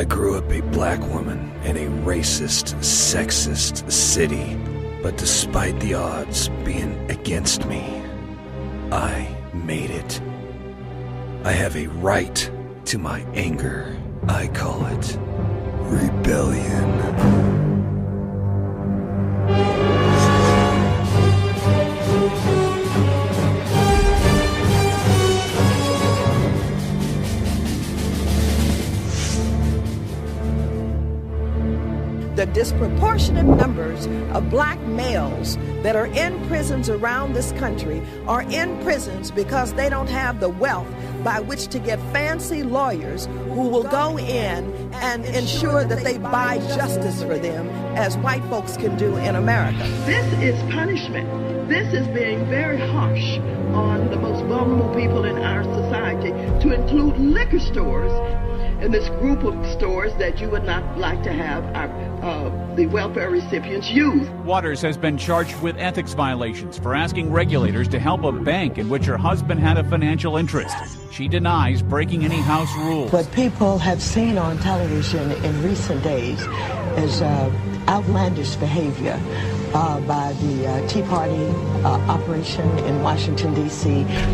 I grew up a black woman in a racist, sexist city, but despite the odds being against me, I made it. I have a right to my anger. I call it rebellion. The disproportionate numbers of black males that are in prisons around this country are in prisons because they don't have the wealth by which to get fancy lawyers who will go in and ensure that they buy justice for them, as white folks can do in America. This is punishment. This is being very harsh on the most vulnerable people in our society, to include liquor stores in this group of stores that you would not like to have the welfare recipients use. Waters has been charged with ethics violations for asking regulators to help a bank in which her husband had a financial interest. She denies breaking any house rules. What people have seen on television in recent days is outlandish behavior by the Tea Party operation in Washington, D.C.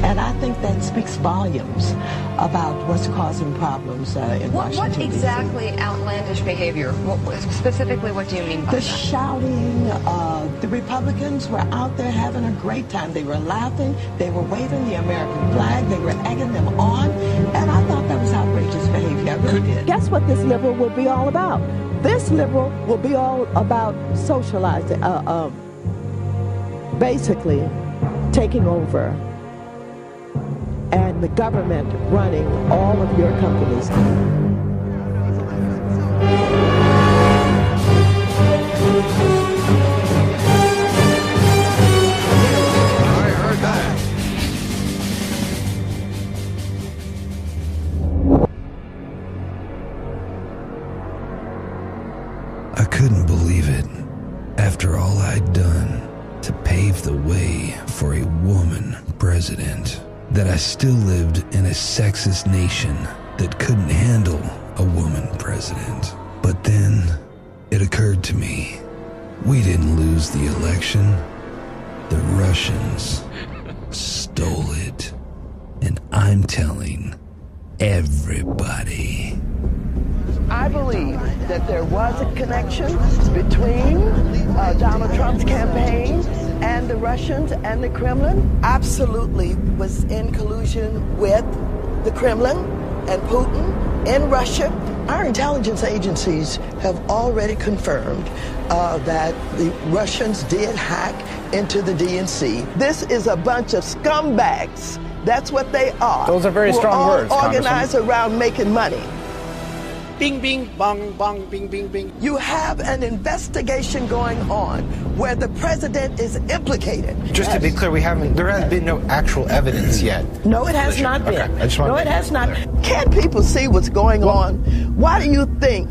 And I think that speaks volumes about what's causing problems in Washington, D.C. What exactly outlandish behavior? Specifically, what do you mean by the that? Shouting. The Republicans were out there having a great time. They were laughing. They were waving the American flag. They were egging them on. And I thought that was outrageous behavior. I really did. Guess what this liberal will be all about? This liberal will be all about socializing, basically taking over and the government running all of your companies. I heard that. I couldn't believe it. After all I'd done to pave the way for a woman president, that I still lived in a sexist nation that couldn't handle a woman president. But then it occurred to me, we didn't lose the election. The Russians stole it. And I'm telling everybody. I believe that there was a connection between Donald Trump's campaign and the Russians and the Kremlin. Absolutely was in collusion with the Kremlin and Putin in Russia. Our intelligence agencies have already confirmed that the Russians did hack into the DNC. This is a bunch of scumbags. That's what they are. Those are very strong words, organized around making money. Bing, bing, bong, bong, bing, bing, bing. You have an investigation going on where the president is implicated. Just to be clear, there has been no actual evidence yet. No, it has not been. Okay, I just want no, to it has not. Can't people see what's going on? Why do you think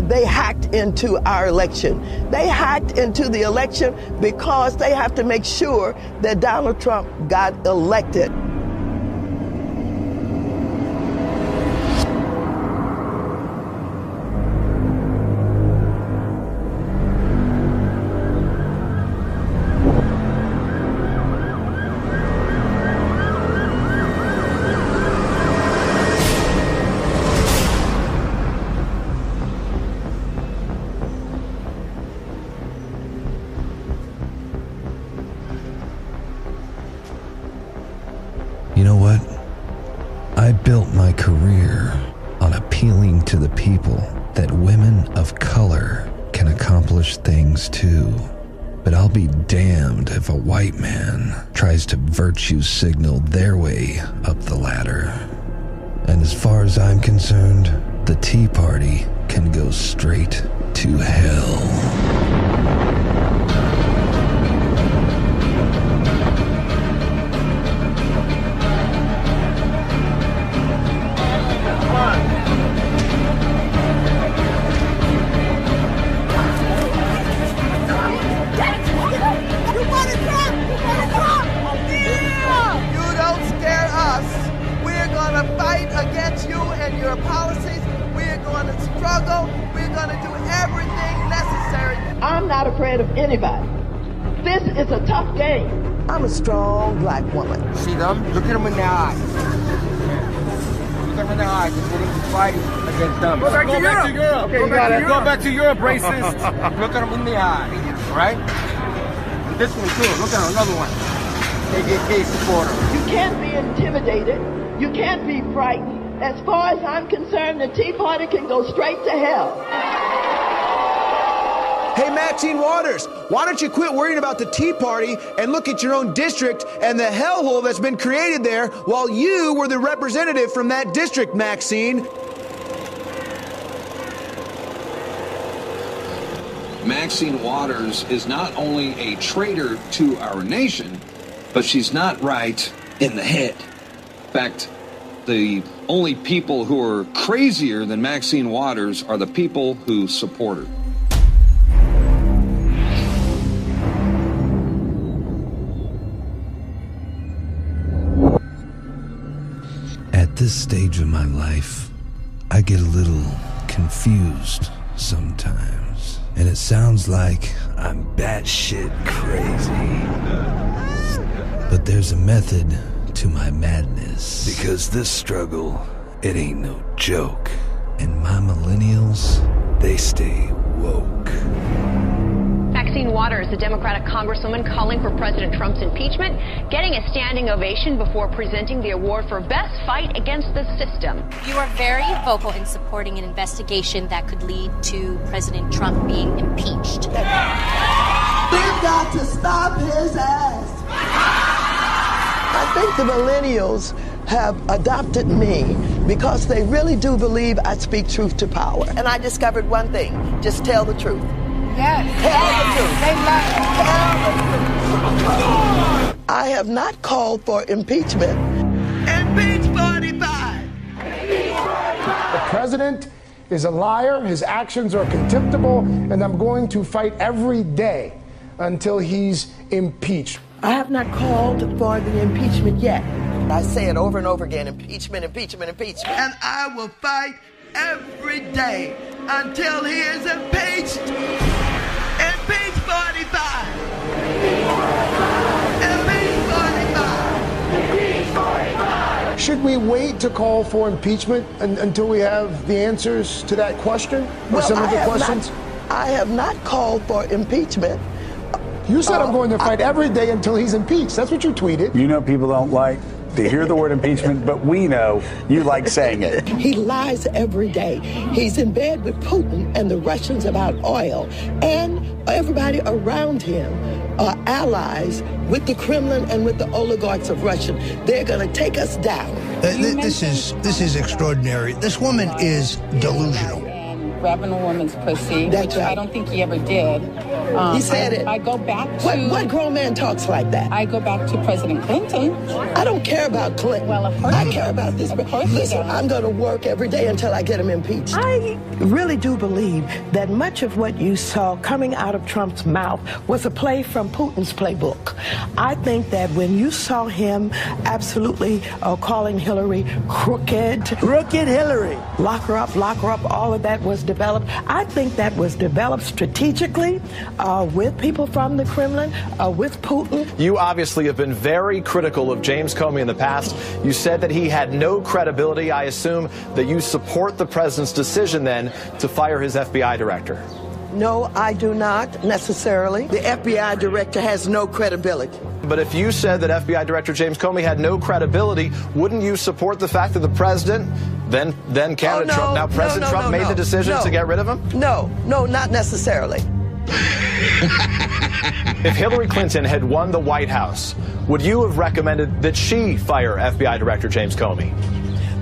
they hacked into our election? They hacked into the election because they have to make sure that Donald Trump got elected. You know what? I built my career on appealing to the people that women of color can accomplish things too. But I'll be damned if a white man tries to virtue signal their way up the ladder. And as far as I'm concerned, the Tea Party can go straight to hell. Fight against you and your policies. We're going to not afraid of anybody. This is a tough game. I'm a strong black woman. See them? Look at them in the eye. Look them in the eye. We're going to fight against them. Go back to Europe. Okay, go back to Europe, racist. Look at them in the eye. All right? This one too. Look at another one. KKK supporter. You can't be intimidated. You can't be frightened. As far as I'm concerned, the Tea Party can go straight to hell. Hey, Maxine Waters, why don't you quit worrying about the Tea Party and look at your own district and the hellhole that's been created there while you were the representative from that district, Maxine? Maxine Waters is not only a traitor to our nation, but she's not right in the head. In fact, the only people who are crazier than Maxine Waters are the people who support her. At this stage of my life, I get a little confused sometimes. And it sounds like I'm batshit crazy. But there's a method to my madness. Because this struggle, it ain't no joke. And my millennials, they stay woke. Maxine Waters, the Democratic congresswoman calling for President Trump's impeachment, getting a standing ovation before presenting the award for Best Fight Against the System. You are very vocal in supporting an investigation that could lead to President Trump being impeached. We've got to stop his ass. I think the millennials have adopted me because they really do believe I speak truth to power. And I discovered one thing, just tell the truth. Yes. Tell the truth. I have not called for impeachment. Impeach 45. The president is a liar, his actions are contemptible, and I'm going to fight every day until he's impeached. I have not called for the impeachment yet. I say it over and over again, impeachment, impeachment, impeachment. And I will fight every day until he is impeached. Impeach 45. Impeach 45. Should we wait to call for impeachment until we have the answers to that question? Or some of the questions? I have not called for impeachment. You said I'm going to fight every day until he's impeached. That's what you tweeted. You know people don't like to hear the word impeachment, but we know you like saying it. He lies every day. He's in bed with Putin and the Russians about oil, and everybody around him are allies with the Kremlin and with the oligarchs of Russia. They're going to take us down. This is extraordinary. This woman is delusional. Grabbing a woman's pussy, That's which right. I don't think he ever did. He said it. I go back to... What grown man talks like that? I go back to President Clinton. I don't care about Clinton. Well, of course I care about this. Listen, I'm going to work every day until I get him impeached. I really do believe that much of what you saw coming out of Trump's mouth was a play from Putin's playbook. I think that when you saw him absolutely calling Hillary crooked Hillary, lock her up, all of that was developed. I think that was developed strategically with people from the Kremlin, with Putin. You obviously have been very critical of James Comey in the past. You said that he had no credibility. I assume that you support the president's decision then to fire his FBI director. No, I do not necessarily. The FBI director has no credibility. But if you said that FBI Director James Comey had no credibility, wouldn't you support the fact that the president, then candidate Trump, now President Trump made the decision to get rid of him? No, not necessarily. If Hillary Clinton had won the White House, would you have recommended that she fire FBI Director James Comey?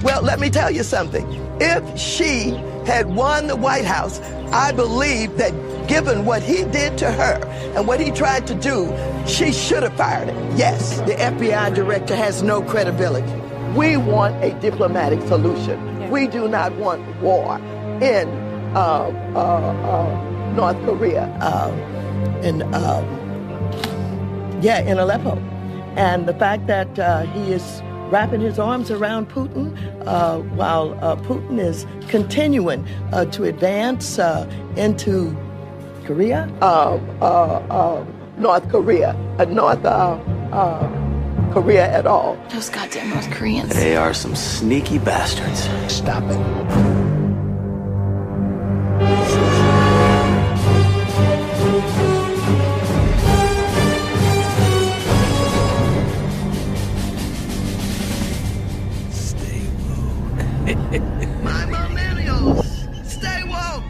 Well, let me tell you something. If she had won the White House, I believe that given what he did to her and what he tried to do, she should have fired him. Yes, the FBI director has no credibility. We want a diplomatic solution. We do not want war in North Korea, in Aleppo. And the fact that he is wrapping his arms around Putin while Putin is continuing to advance into Korea? North Korea. Korea at all. Those goddamn North Koreans. They are some sneaky bastards. Stop it. My millennials, stay woke.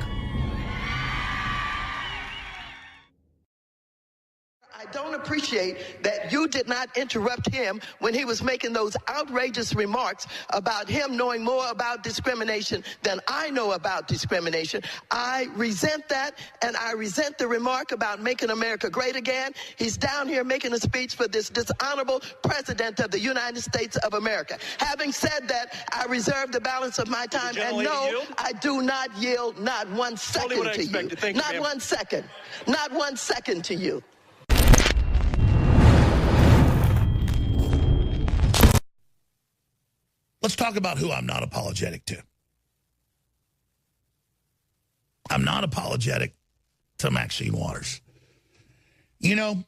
I don't appreciate that you did not interrupt him when he was making those outrageous remarks about him knowing more about discrimination than I know about discrimination. I resent that, and I resent the remark about making America great again. He's down here making a speech for this dishonorable president of the United States of America. Having said that, I reserve the balance of my time, and no, I do not yield not 1 second to you. Not 1 second. Not 1 second to you. Let's talk about who I'm not apologetic to. I'm not apologetic to Maxine Waters. You know,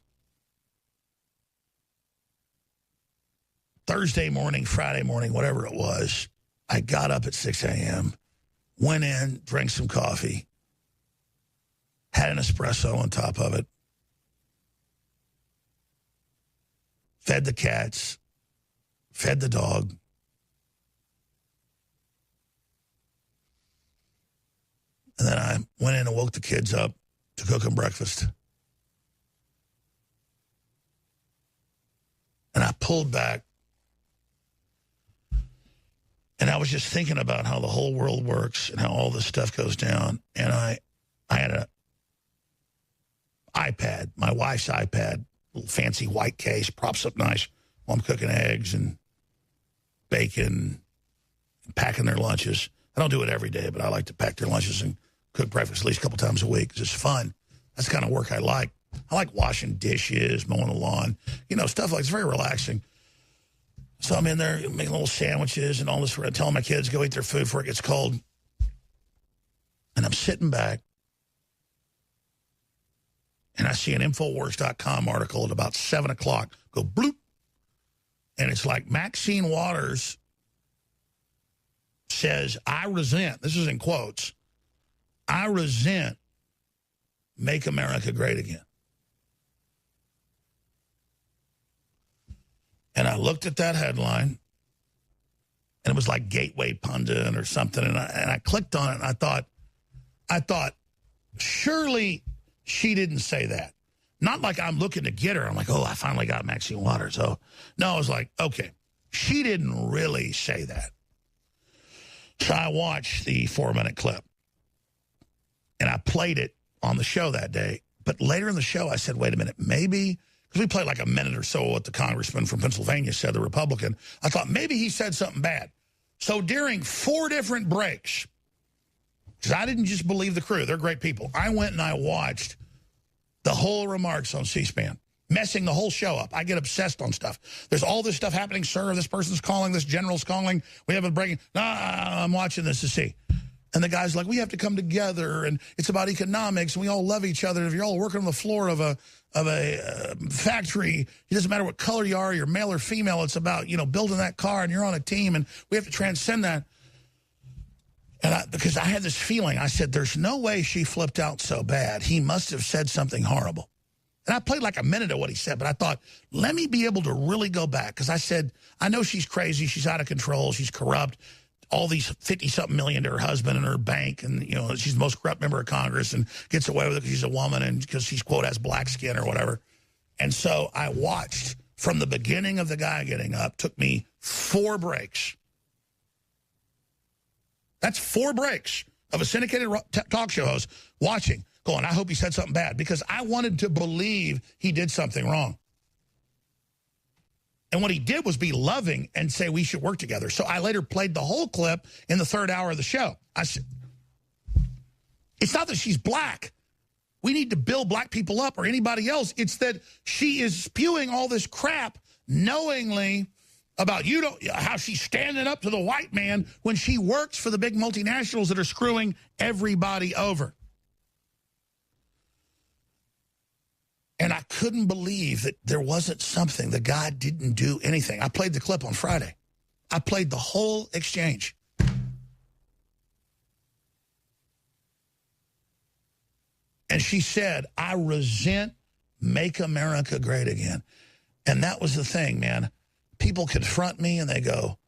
Thursday morning, Friday morning, whatever it was, I got up at 6 a.m., went in, drank some coffee, had an espresso on top of it, fed the cats, fed the dog. And then I went in and woke the kids up to cook them breakfast. And I pulled back. And I was just thinking about how the whole world works and how all this stuff goes down. And I had an iPad, my wife's iPad, little fancy white case, props up nice while I'm cooking eggs and bacon and packing their lunches. I don't do it every day, but I like to pack their lunches and cook breakfast at least a couple times a week because it's fun. That's the kind of work I like. I like washing dishes, mowing the lawn, you know, stuff like it's very relaxing. So I'm in there making little sandwiches and all this. Telling my kids go eat their food before it gets cold. And I'm sitting back and I see an Infowars.com article at about 7 o'clock go bloop. And it's like Maxine Waters says, I resent, this is in quotes, I resent Make America Great Again. And I looked at that headline, and it was like Gateway Pundit or something, and I clicked on it, and I thought, surely she didn't say that. Not like I'm looking to get her. I'm like, oh, I finally got Maxine Waters. Oh, no, I was like, okay, she didn't really say that. So I watched the 4-minute clip. And I played it on the show that day. But later in the show, I said, wait a minute, maybe, because we played like a minute or so what the congressman from Pennsylvania said, the Republican. I thought maybe he said something bad. So during 4 different breaks, because I didn't just believe the crew, they're great people, I went and I watched the whole remarks on C-SPAN, messing the whole show up. I get obsessed on stuff. There's all this stuff happening, sir, this person's calling, this general's calling, we have a breaking, I'm watching this to see. And the guy's like, we have to come together, and it's about economics, and we all love each other. If you're all working on the floor of a factory, it doesn't matter what color you are, you're male or female. It's about, you know, building that car, and you're on a team, and we have to transcend that. And because I had this feeling, I said, there's no way she flipped out so bad. He must have said something horrible. And I played like a minute of what he said, but I thought, let me be able to really go back. Because I said, I know she's crazy, she's out of control, she's corrupt. All these 50-something million to her husband and her bank, and, you know, she's the most corrupt member of Congress and gets away with it because she's a woman and because she's, quote, has black skin or whatever. And so I watched from the beginning of the guy getting up, took me 4 breaks. That's 4 breaks of a syndicated talk show host watching, going, I hope he said something bad, because I wanted to believe he did something wrong. And what he did was be loving and say we should work together. So I later played the whole clip in the 3rd hour of the show. I said, it's not that she's black. We need to build black people up or anybody else. It's that she is spewing all this crap knowingly about how she's standing up to the white man when she works for the big multinationals that are screwing everybody over. couldn't believe that there wasn't something. The guy didn't do anything. I played the clip on Friday. I played the whole exchange. And she said, I resent Make America Great Again. And that was the thing, man. People confront me and they go,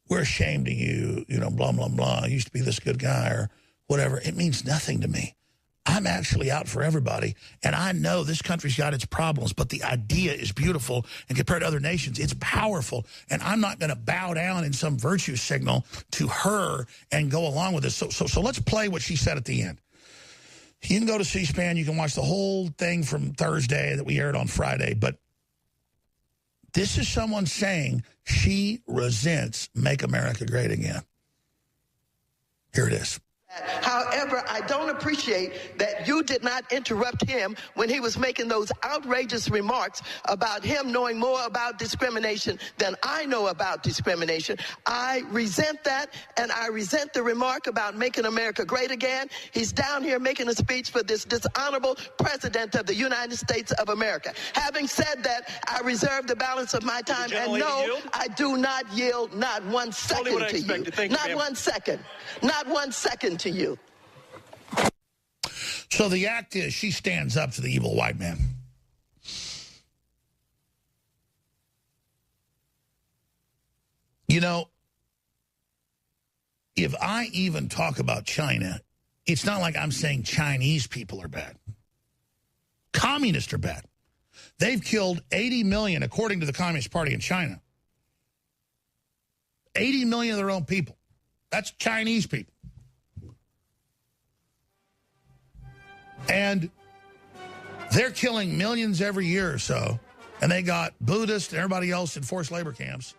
we're ashamed of you, you know, blah, blah, blah. You used to be this good guy or whatever. It means nothing to me. I'm actually out for everybody. And I know this country's got its problems, but the idea is beautiful. And compared to other nations, it's powerful. And I'm not going to bow down in some virtue signal to her and go along with this. So let's play what she said at the end. You can go to C-SPAN. You can watch the whole thing from Thursday that we aired on Friday. But this is someone saying she resents Make America Great Again. Here it is. However, I don't appreciate that you did not interrupt him when he was making those outrageous remarks about him knowing more about discrimination than I know about discrimination. I resent that, and I resent the remark about making America great again. He's down here making a speech for this dishonorable president of the United States of America. Having said that, I reserve the balance of my time, and no, I do not yield not 1 second to you. Not 1 second. Not 1 second to you. So the act is she stands up to the evil white man. You know, if I even talk about China, it's not like I'm saying Chinese people are bad. Communists are bad. They've killed 80 million, according to the Communist Party in China. 80 million of their own people. That's Chinese people. And they're killing millions every year or so. And they got Buddhists and everybody else in forced labor camps.